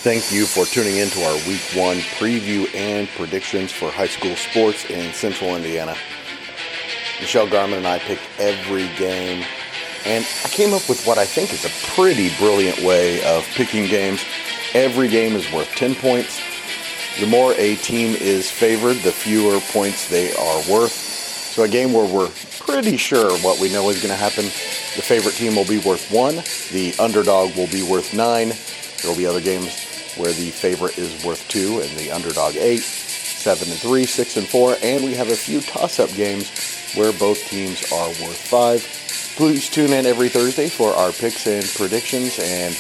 Thank you for tuning in to our Week 1 preview and predictions for high school sports in Central Indiana. Michelle Garmon and I picked every game, and I came up with what I think is a pretty brilliant way of picking games. Every game is worth 10 points. The more a team is favored, the fewer points they are worth. So a game where we're pretty sure what we know is going to happen, the favorite team will be worth 1, the underdog will be worth 9. There will be other games where the favorite is worth 2 and the underdog 8, 7 and 3, 6 and 4, and we have a few toss-up games where both teams are worth 5. Please tune in every Thursday for our picks and predictions. And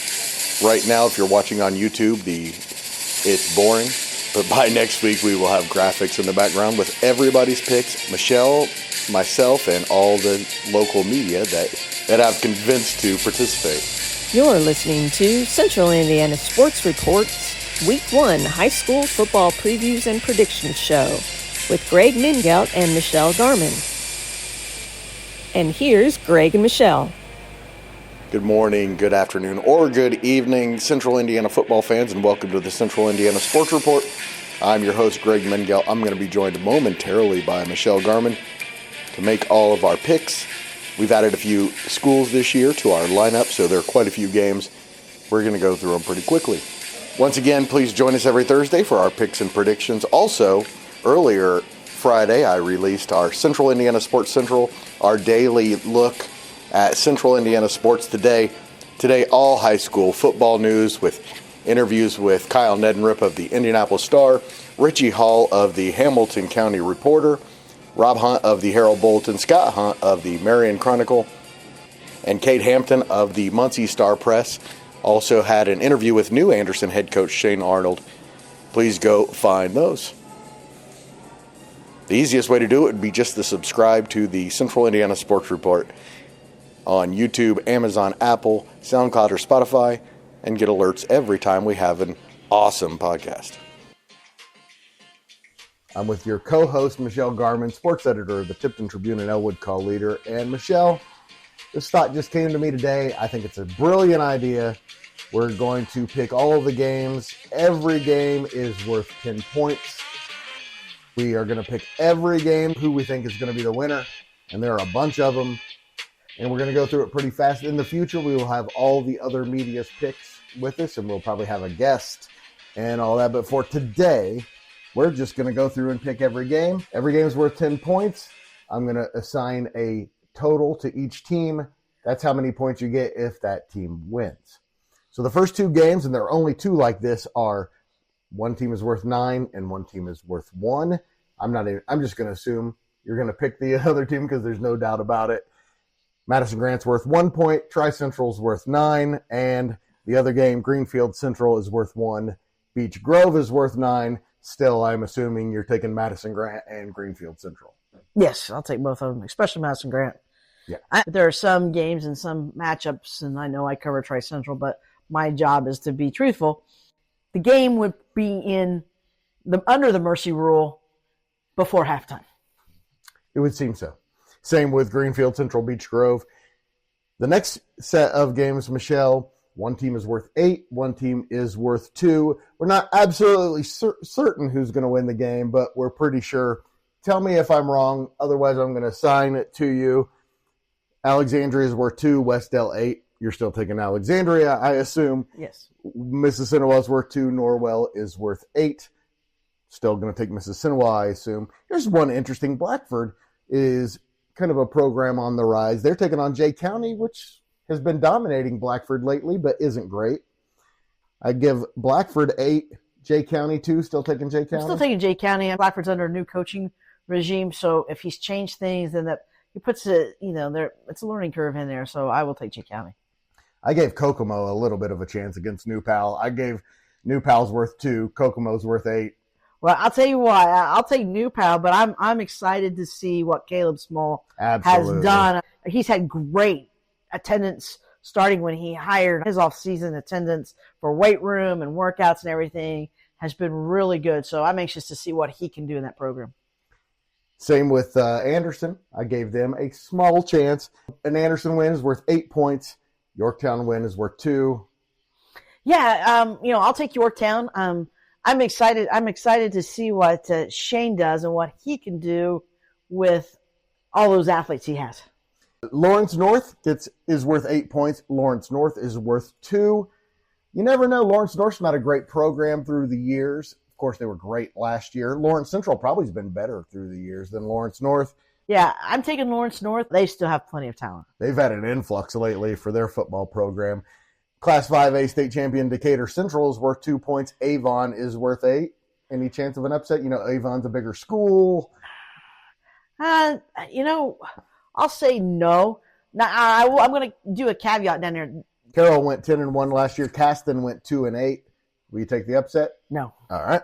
right now, if you're watching on YouTube, it's boring, but by next week we will have graphics in the background with everybody's picks, Michelle, myself, and all the local media that I've convinced to participate. You're listening to Central Indiana Sports Report's Week 1 High School Football Previews and Predictions Show with Greg Mingelt and Michelle Garmon. And here's Greg and Michelle. Good morning, good afternoon, or good evening, Central Indiana football fans, and welcome to the Central Indiana Sports Report. I'm your host, Greg Mingelt. I'm going to be joined momentarily by Michelle Garmon to make all of our picks. We've added a few schools this year to our lineup, so there are quite a few games. We're going to go through them pretty quickly. Once again, please join us every Thursday for our picks and predictions. Also, earlier Friday, I released our Central Indiana Sports Central, our daily look at Central Indiana sports today. Today, all high school football news with interviews with Kyle Neddenrip of the Indianapolis Star, Richie Hall of the Hamilton County Reporter, Rob Hunt of the Herald Bulletin, Scott Hunt of the Marion Chronicle, and Kate Hampton of the Muncie Star Press. Also had an interview with new Anderson head coach Shane Arnold. Please go find those. The easiest way to do it would be just to subscribe to the Central Indiana Sports Report on YouTube, Amazon, Apple, SoundCloud, or Spotify, and get alerts every time we have an awesome podcast. I'm with your co-host, Michelle Garmon, sports editor of the Tipton Tribune and Elwood Call Leader. And Michelle, this thought just came to me today. I think it's a brilliant idea. We're going to pick all of the games. Every game is worth 10 points. We are going to pick every game who we think is going to be the winner. And there are a bunch of them. And we're going to go through it pretty fast. In the future, we will have all the other media's picks with us. And we'll probably have a guest and all that. But for today, we're just going to go through and pick every game. Every game is worth 10 points. I'm going to assign a total to each team. That's how many points you get if that team wins. So the first two games, and there are only two like this, are one team is worth 9 and one team is worth 1. I'm just going to assume you're going to pick the other team because there's no doubt about it. Madison-Grant's worth 1 point. Tri-Central's worth 9. And the other game, Greenfield-Central, is worth 1. Beech Grove is worth 9. Still, I'm assuming you're taking Madison-Grant and Greenfield-Central. Yes, I'll take both of them, especially Madison-Grant. Yeah. There are some games and some matchups, and I know I cover Tri-Central, but my job is to be truthful. The game would be under the mercy rule before halftime. It would seem so. Same with Greenfield-Central, Beech Grove. The next set of games, Michelle, one team is worth 8, one team is worth 2. We're not absolutely certain who's going to win the game, but we're pretty sure. Tell me if I'm wrong. Otherwise, I'm going to assign it to you. Alexandria is worth 2, Wes-Del 8. You're still taking Alexandria, I assume. Yes. Mississinewa is worth 2. Norwell is worth 8. Still going to take Mississinewa, I assume. Here's one interesting. Blackford is kind of a program on the rise. They're taking on Jay County, which has been dominating Blackford lately, but isn't great. I give Blackford 8, Jay County 2. Still taking Jay County? I'm still taking Jay County. Blackford's under a new coaching regime, so if he's changed things, then he puts it, it's a learning curve in there, so I will take Jay County. I gave Kokomo a little bit of a chance against New Pal. I gave New Pal's worth 2, Kokomo's worth 8. Well, I'll tell you why. I'll take New Pal, but I'm excited to see what Caleb Small has done. He's had great attendance starting when he hired. His off-season attendance for weight room and workouts and everything has been really good. So I'm anxious to see what he can do in that program. Same with Anderson. I gave them a small chance. An Anderson win is worth 8 points. Yorktown win is worth 2. Yeah, I'll take Yorktown. I'm excited. I'm excited to see what Shane does and what he can do with all those athletes he has. Lawrence North is worth 8 points. Lawrence North is worth 2. You never know. Lawrence North's not a great program through the years. Of course, they were great last year. Lawrence Central probably has been better through the years than Lawrence North. Yeah, I'm taking Lawrence North. They still have plenty of talent. They've had an influx lately for their football program. Class 5A state champion Decatur Central is worth 2 points. Avon is worth 8. Any chance of an upset? Avon's a bigger school. I'll say no. Now, I'm going to do a caveat down there. Carroll went 10-1 last year. Caston went 2-8. Will you take the upset? No. All right.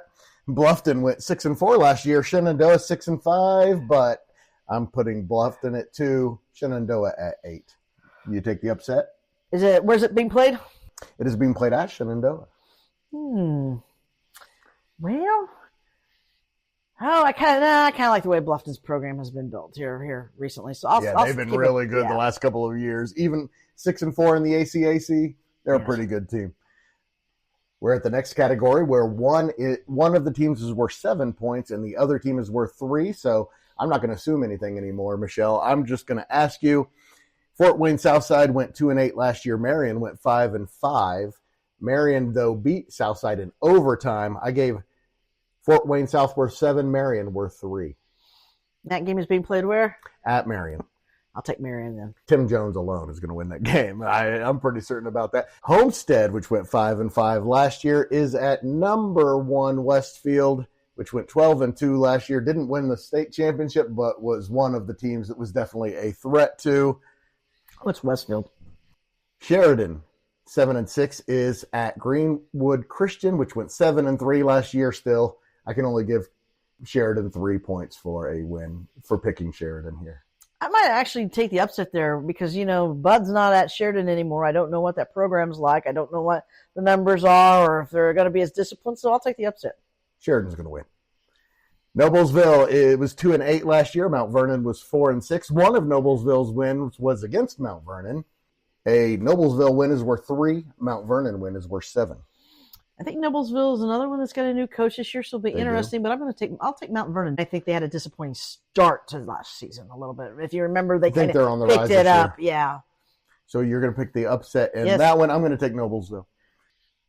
Bluffton went 6-4 last year. Shenandoah 6-5, but I'm putting Bluffton at 2, Shenandoah at 8. You take the upset? Where's it being played? It is being played at Shenandoah. Well, I kind of like the way Bluffton's program has been built here recently. So they've been really good the last couple of years. Even 6-4 in the ACAC, they're a pretty good team. We're at the next category where one of the teams is worth 7 points and the other team is worth 3. So I'm not going to assume anything anymore, Michelle. I'm just going to ask you. Fort Wayne Southside went 2-8 last year. Marion went 5-5. Marion, though, beat Southside in overtime. I gave Fort Wayne South worth 7, Marion worth 3. That game is being played where? At Marion. I'll take Marion then. Tim Jones alone is going to win that game. I'm pretty certain about that. Homestead, which went 5-5 last year, is at number 1 Westfield, which went 12-2 last year. Didn't win the state championship, but was one of the teams that was definitely a threat to. What's Westfield? Sheridan, 7-6, is at Greenwood Christian, which went 7-3 last year still. I can only give Sheridan 3 points for a win for picking Sheridan here. I might actually take the upset there because, Bud's not at Sheridan anymore. I don't know what that program's like. I don't know what the numbers are or if they're going to be as disciplined, so I'll take the upset. Sheridan's going to win. Noblesville, it was 2-8 last year. Mount Vernon was 4-6. One of Noblesville's wins was against Mount Vernon. A Noblesville win is worth 3. Mount Vernon win is worth 7. I think Noblesville is another one that's got a new coach this year, so it'll be interesting. But I'll take Mount Vernon. I think they had a disappointing start to last season a little bit. If you remember, they kind of picked it up. Yeah. So you're going to pick the upset in that one. I'm going to take Noblesville.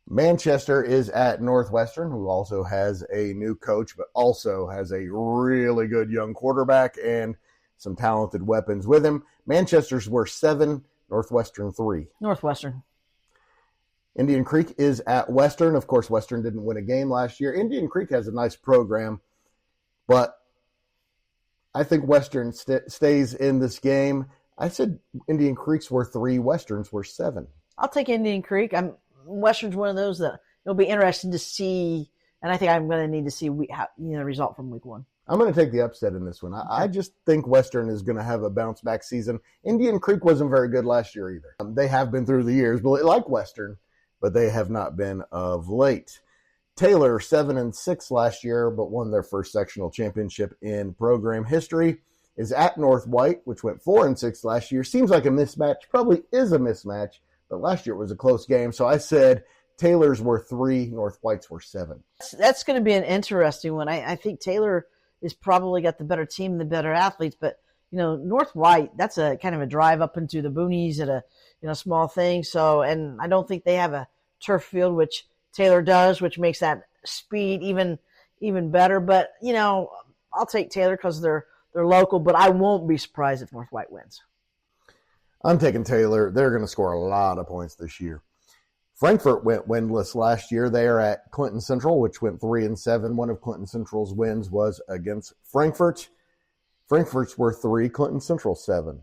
Manchester is at Northwestern, who also has a new coach, but also has a really good young quarterback and some talented weapons with him. Manchester's worth 7, Northwestern 3. Northwestern. Indian Creek is at Western. Of course, Western didn't win a game last year. Indian Creek has a nice program, but I think Western stays in this game. I said Indian Creek's worth 3, Western's worth 7. I'll take Indian Creek. Western's one of those that it'll be interesting to see, and I think I'm going to need to see the result from week 1. I'm going to take the upset in this one. I just think Western is going to have a bounce-back season. Indian Creek wasn't very good last year either. They have been through the years, but like Western, but they have not been of late. Taylor, 7-6 last year, but won their first sectional championship in program history, is at North White, which went 4-6 last year. Seems like a mismatch. Probably is a mismatch. But last year it was a close game, so I said Taylor's worth 3, North White's worth 7. That's going to be an interesting one. I think Taylor is probably got the better team, the better athletes, but North White, that's a kind of a drive up into the boonies at a small thing. So, and I don't think they have a turf field, which Taylor does, which makes that speed even better. But I'll take Taylor because they're local, but I won't be surprised if North White wins. I'm taking Taylor. They're going to score a lot of points this year. Frankfort went winless last year. They are at Clinton Central, which went 3-7. One of Clinton Central's wins was against Frankfort. Frankfort's worth 3, Clinton Central 7.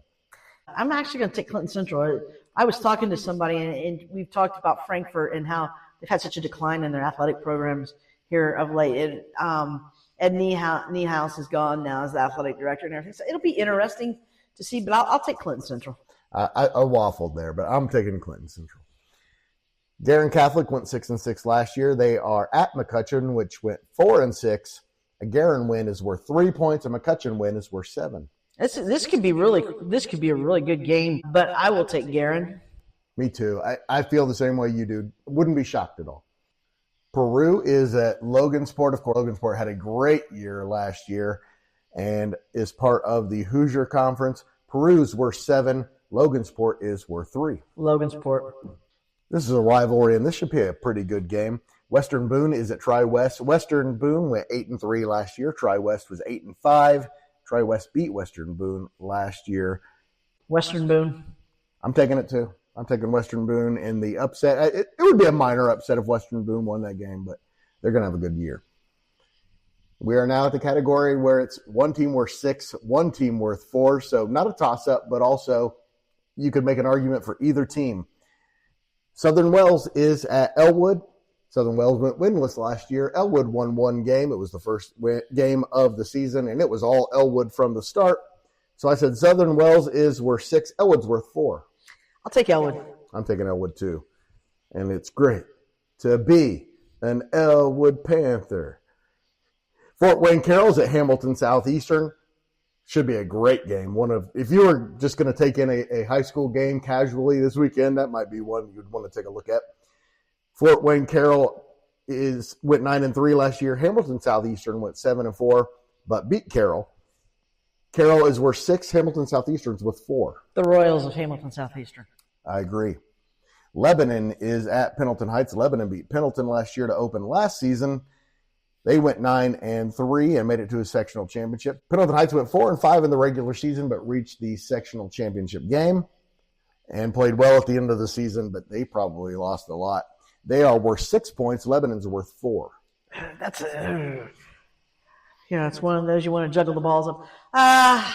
I'm actually going to take Clinton Central. I was talking to somebody, and we've talked about Frankfort and how they've had such a decline in their athletic programs here of late. Ed Niehaus is gone now as the athletic director and everything. So it'll be interesting to see, but I'll take Clinton Central. I waffled there, but I'm taking Clinton Central. Garin Catholic went 6-6 last year. They are at McCutcheon, which went 4-6. A Garin win is worth 3 points. A McCutcheon win is worth 7. This could be a really good game, but I will take Garin. Me too. I feel the same way you do. Wouldn't be shocked at all. Peru is at Logansport. Of course, Logansport had a great year last year and is part of the Hoosier Conference. Peru's worth 7. Logansport is worth 3. Logansport. This is a rivalry, and this should be a pretty good game. Western Boone is at Tri-West. Western Boone went 8-3 last year. Tri-West was 8-5. Tri-West beat Western Boone last year. Western Boone. I'm taking it too. I'm taking Western Boone in the upset. It would be a minor upset if Western Boone won that game, but they're going to have a good year. We are now at the category where it's one team worth 6, one team worth 4. So not a toss-up, but also you could make an argument for either team. Southern Wells is at Elwood. Southern Wells went winless last year. Elwood won one game. It was the first game of the season, and it was all Elwood from the start. So I said Southern Wells is worth 6. Elwood's worth 4. I'll take Elwood. I'm taking Elwood too. And it's great to be an Elwood Panther. Fort Wayne Carroll's at Hamilton Southeastern. Should be a great game. If you were just going to take in a high school game casually this weekend, that might be one you'd want to take a look at. Fort Wayne Carroll went 9-3 last year. Hamilton Southeastern went 7-4, but beat Carroll. Carroll is worth 6. Hamilton Southeastern's with 4. The Royals of Hamilton Southeastern. I agree. Lebanon is at Pendleton Heights. Lebanon beat Pendleton last year to open last season. They went 9-3 and made it to a sectional championship. Pendleton Heights went 4-5 in the regular season, but reached the sectional championship game and played well at the end of the season, but they probably lost a lot. They are worth 6 points. Lebanon's worth 4. It's one of those you want to juggle the balls up. I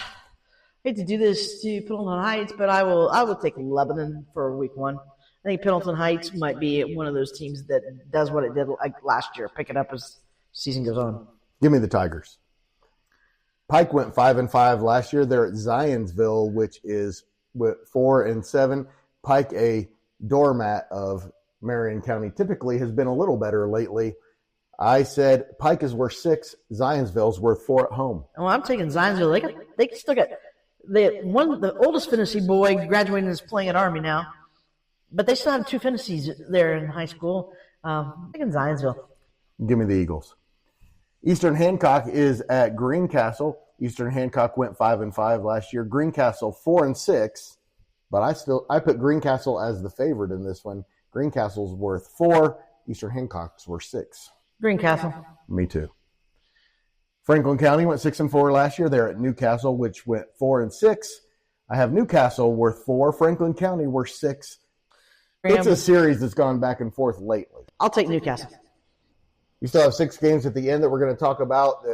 hate to do this to Pendleton Heights, but I will take Lebanon for week 1. I think Pendleton Heights might be one of those teams that does what it did like last year, pick it up as season goes on. Give me the Tigers. Pike went 5-5 last year. They're at Zionsville, which is with 4-7. Pike, a doormat of Marion County, typically has been a little better lately. I said Pike is worth 6. Zionsville's worth 4 at home. Well, I'm taking Zionsville. They still got the oldest fantasy boy graduating is playing at Army now, but they still have 2 fantasies there in high school. I'm taking Zionsville. Give me the Eagles. Eastern Hancock is at Greencastle. Eastern Hancock went 5-5 last year. Greencastle 4-6, but I put Greencastle as the favorite in this one. Greencastle's worth 4. Eastern Hancock's worth 6. Greencastle. Me too. Franklin County went 6-4 last year. They're at Newcastle, which went 4-6. I have Newcastle worth 4. Franklin County worth 6. It's a series that's gone back and forth lately. I'll take Newcastle. You still have 6 games at the end that we're going to talk about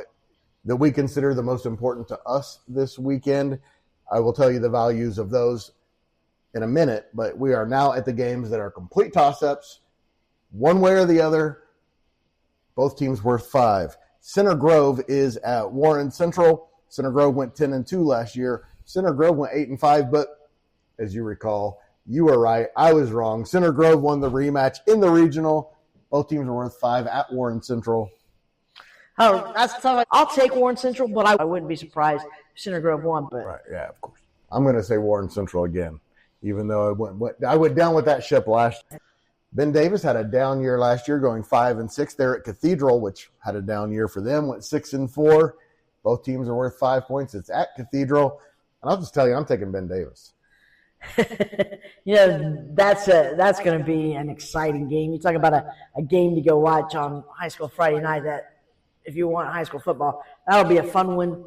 that we consider the most important to us this weekend. I will tell you the values of those in a minute, but we are now at the games that are complete toss-ups, one way or the other. Both teams worth 5. Center Grove is at Warren Central. Center Grove went 10-2 last year. Center Grove went 8-5, but as you recall, you were right. I was wrong. Center Grove won the rematch in the regional. Both teams are worth 5 at Warren Central. Oh, that's tough. I'll take Warren Central, but I wouldn't be surprised if Center Grove won. But right, yeah, of course. I'm going to say Warren Central again, even though I went down with that ship last year. Ben Davis had a down year last year, going 5-6. They're at Cathedral, which had a down year for them, went 6-4. Both teams are worth 5 points. It's at Cathedral. And I'll just tell you, I'm taking Ben Davis. That's going to be an exciting game. You talk about a game to go watch on high school Friday night. That if you want high school football, that'll be a fun one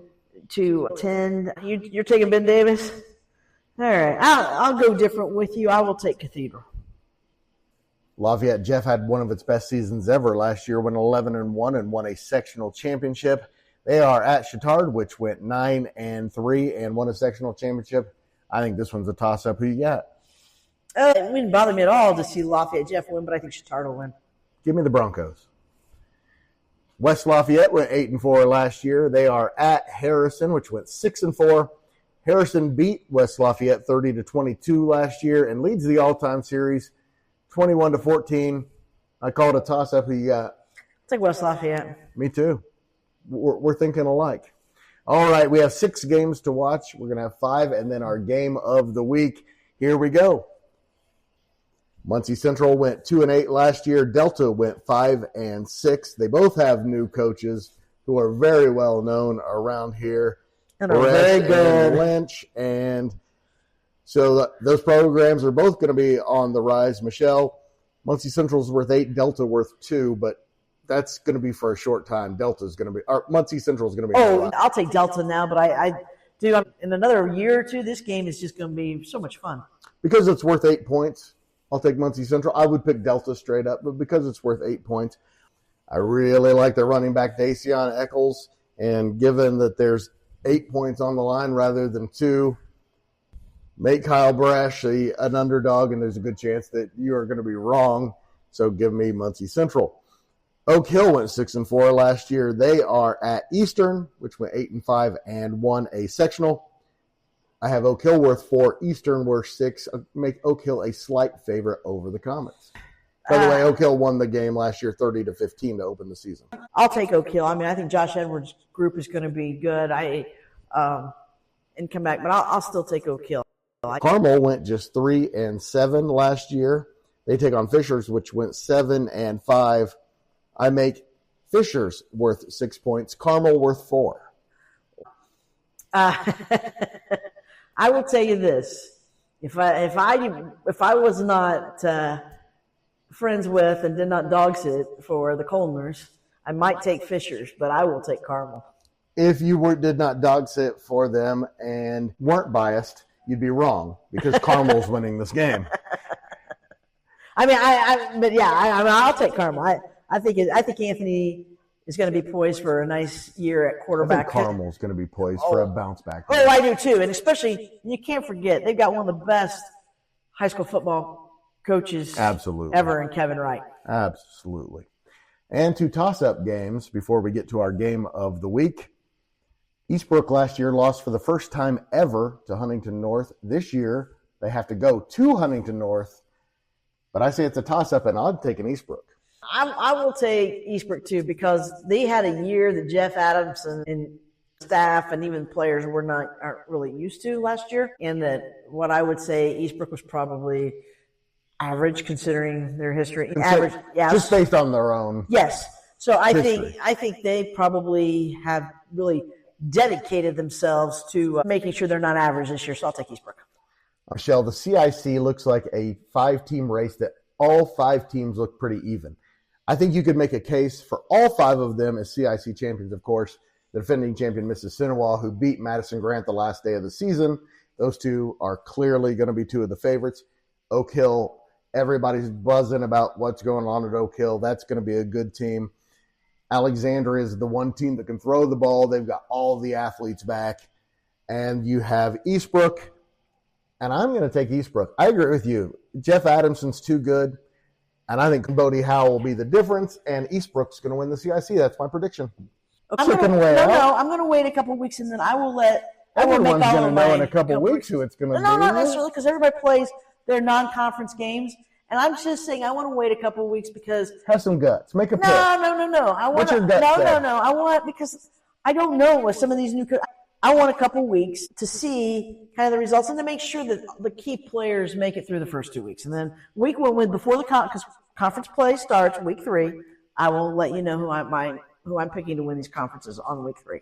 to attend. You're taking Ben Davis? All right. I'll go different with you. I will take Cathedral. Lafayette Jeff had one of its best seasons ever last year, went 11-1 and won a sectional championship. They are at Chittard, which went 9-3 and won a sectional championship. I think this one's a toss-up. Who you got? It wouldn't bother me at all to see Lafayette Jeff win, but I think Chittard will win. Give me the Broncos. West Lafayette went 8-4 last year. They are at Harrison, which went 6-4. Harrison beat West Lafayette 30-22 last year and leads the all-time series 21-14. I call it a toss-up. Who you got? I'll take West Lafayette. Me too. We're thinking alike. All right, we have 6 games to watch. We're going to have 5, and then our game of the week. Here we go. Muncie Central went 2-8 last year. Delta went 5-6. They both have new coaches who are very well known around here. And are very good. And Lynch. And so those programs are both going to be on the rise. Michelle, Muncie Central's worth 8, Delta worth 2, but that's going to be for a short time. Muncie Central's going to be. Oh, I'll take Delta now, but I do. In another year or two, this game is just going to be so much fun. Because it's worth 8 points, I'll take Muncie Central. I would pick Delta straight up, but because it's worth 8 points, I really like the running back Dacian Eccles. And given that there's 8 points on the line rather than 2, make Kyle Brash an underdog, and there's a good chance that you are going to be wrong. So give me Muncie Central. Oak Hill went 6-4 last year. They are at Eastern, which went 8-5 and won a sectional. I have Oak Hill worth 4, Eastern worth 6. Make Oak Hill a slight favorite over the Comets. By the way, Oak Hill won the game last year 30-15 to open the season. I'll take Oak Hill. I think Josh Edwards' group is going to be good. And come back, but I'll still take Oak Hill. Carmel went just 3-7 last year. They take on Fishers, which went 7-5. I make Fishers worth 6 points, Carmel worth 4. I will tell you this: if I was not friends with and did not dog sit for the Colners, I might take Fishers, but I will take Carmel. If you did not dog sit for them and weren't biased, you'd be wrong because Carmel's winning this game. I'll take Carmel. I think Anthony is going to be poised for a nice year at quarterback. I think Carmel's going to be poised for a bounce back. Oh, I do too. And especially, you can't forget, they've got one of the best high school football coaches ever in Kevin Wright. Absolutely. And to toss-up games before we get to our game of the week, Eastbrook last year lost for the first time ever to Huntington North. This year, they have to go to Huntington North. But I say it's a toss-up, and I'd take an Eastbrook. I will take Eastbrook too, because they had a year that Jeff Adamson and staff and even players aren't really used to last year, and that what I would say Eastbrook was probably average considering their history. Average, yes. Just based on their own. Yes. So I think they probably have really dedicated themselves to making sure they're not average this year. So I'll take Eastbrook. Michelle, the CIC looks like a 5-team race that all 5 teams look pretty even. I think you could make a case for all 5 of them as CIC champions, of course. The defending champion Mississinewa, who beat Madison-Grant the last day of the season. Those 2 are clearly going to be 2 of the favorites. Oak Hill, everybody's buzzing about what's going on at Oak Hill. That's going to be a good team. Alexandria is the one team that can throw the ball. They've got all the athletes back. And you have Eastbrook, and I'm going to take Eastbrook. I agree with you. Jeff Adamson's too good. And I think Bodie Howe will be the difference, and Eastbrook's going to win the CIC. That's my prediction. I'm going to wait a couple of weeks, and then I will let everyone's going to know in a couple of weeks who it's going to be. No, not necessarily, because everybody plays their non-conference games. And I'm just saying I want to wait a couple of weeks because have some guts. Make a pick. No. I want because I don't know what some of these new. I want a couple weeks to see kind of the results and to make sure that the key players make it through the first 2 weeks. And then week 1, before the conference play starts, week 3, I will let you know who I'm picking to win these conferences on week 3.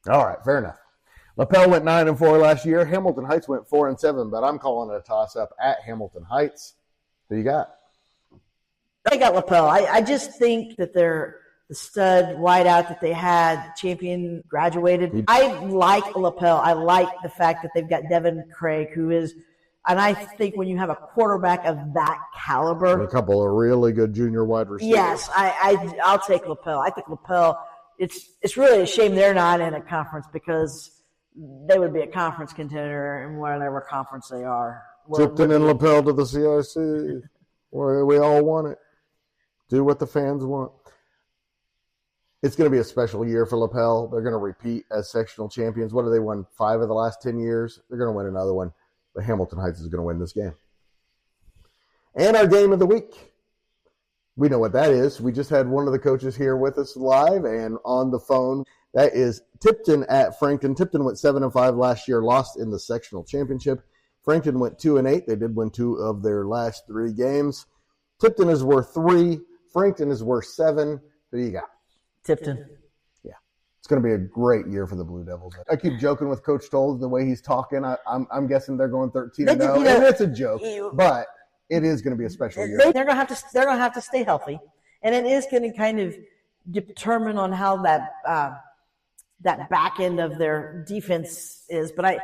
All right, fair enough. Lapel went 9-4 last year. Hamilton Heights went 4-7, but I'm calling it a toss-up at Hamilton Heights. Who you got? I got Lapel. I just think that they're the stud wideout that they had, champion, graduated. I like Lapel. I like the fact that they've got Devin Craig, who is, and I think when you have a quarterback of that caliber. And a couple of really good junior wide receivers. Yes, I'll take Lapel. I think Lapel, it's really a shame they're not in a conference because they would be a conference contender in whatever conference they are. Tipton and Lapel to the CIC. Well, we all want it. Do what the fans want. It's going to be a special year for Lapel. They're going to repeat as sectional champions. What have they won? 5 of the last 10 years? They're going to win another one. But Hamilton Heights is going to win this game. And our game of the week. We know what that is. We just had one of the coaches here with us live and on the phone. That is Tipton at Frankton. Tipton went 7-5 last year, lost in the sectional championship. Frankton went 2-8. They did win 2 of their last 3 games. Tipton is worth 3. Frankton is worth 7. Who do you got? Tipton. Yeah. It's going to be a great year for the Blue Devils. I keep joking with Coach Toles the way he's talking. I'm guessing they're going 13-0. And it's a joke, but it is going to be a special year. They're going to have to stay healthy, and it is going to kind of determine on how that back end of their defense is. But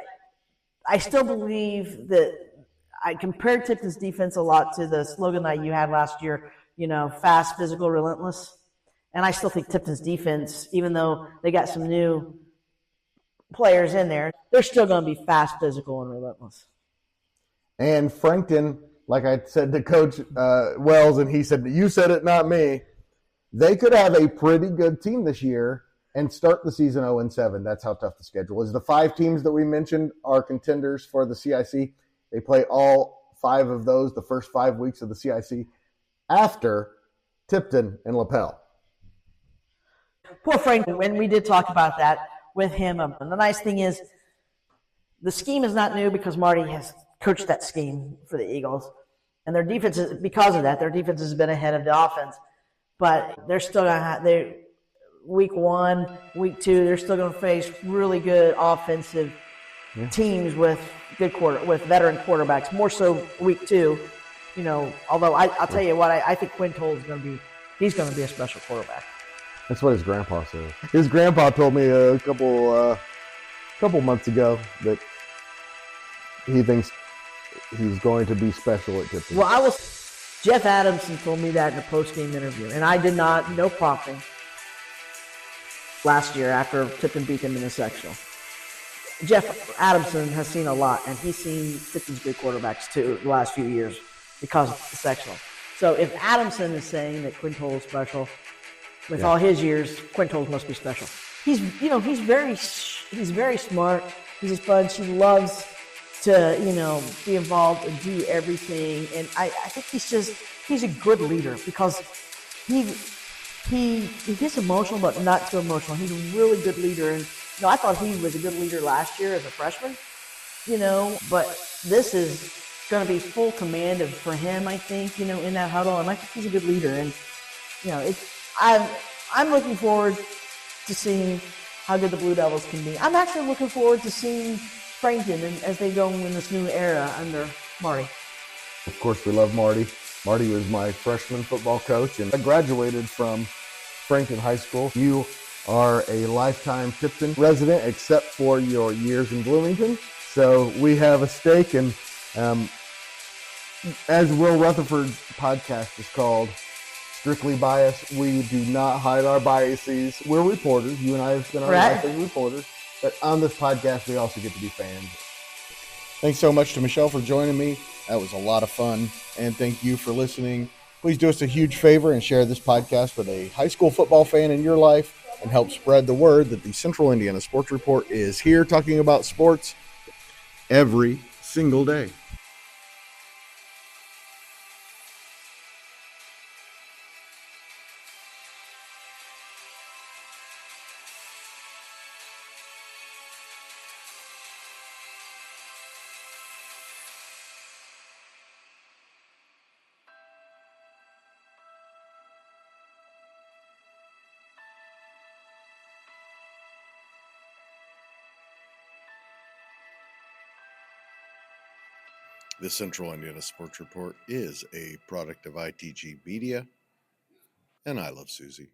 I still believe that I compared Tipton's defense a lot to the slogan that you had last year, fast, physical, relentless. And I still think Tipton's defense, even though they got some new players in there, they're still going to be fast, physical, and relentless. And Frankton, like I said to Coach Wells, and he said, you said it, not me, they could have a pretty good team this year and start the season 0-7. That's how tough the schedule is. The 5 teams that we mentioned are contenders for the CIC. They play all 5 of those the first 5 weeks of the CIC after Tipton and Lapel. Poor Frankton, when we did talk about that with him. And the nice thing is the scheme is not new because Marty has coached that scheme for the Eagles. And their defense is, because of that, their defense has been ahead of the offense. But they're still going to have week 1, week 2, they're still going to face really good offensive teams with veteran quarterbacks. More so week 2, although I'll tell you what, I think Quinn Toll is going to be a special quarterback. That's what his grandpa said. His grandpa told me a couple months ago that he thinks he's going to be special at Tipton. Well, Jeff Adamson told me that in a post-game interview, and I did not, no prompting, last year after Tipton beat them in the sectional. Jeff Adamson has seen a lot, and he's seen Tipton's good quarterbacks too the last few years because of the sectional. So if Adamson is saying that Quintoll is special, with all his years, Quintoll must be special. He's very smart. He's a sponge. He loves to, be involved and do everything. And I think he's a good leader because he gets emotional, but not too emotional. He's a really good leader. And, I thought he was a good leader last year as a freshman, but this is going to be full command for him, I think, in that huddle. And I think he's a good leader. And, I'm looking forward to seeing how good the Blue Devils can be. I'm actually looking forward to seeing Frankton as they go in this new era under Marty. Of course, we love Marty. Marty was my freshman football coach, and I graduated from Frankton High School. You are a lifetime Tipton resident, except for your years in Bloomington. So we have a stake, and as Will Rutherford's podcast is called, Strictly Biased, we do not hide our biases. We're reporters. You and I have been our life as reporters. But on this podcast, we also get to be fans. Thanks so much to Michelle for joining me. That was a lot of fun. And thank you for listening. Please do us a huge favor and share this podcast with a high school football fan in your life and help spread the word that the Central Indiana Sports Report is here talking about sports every single day. The Central Indiana Sports Report is a product of ITG Media, and I love Susie.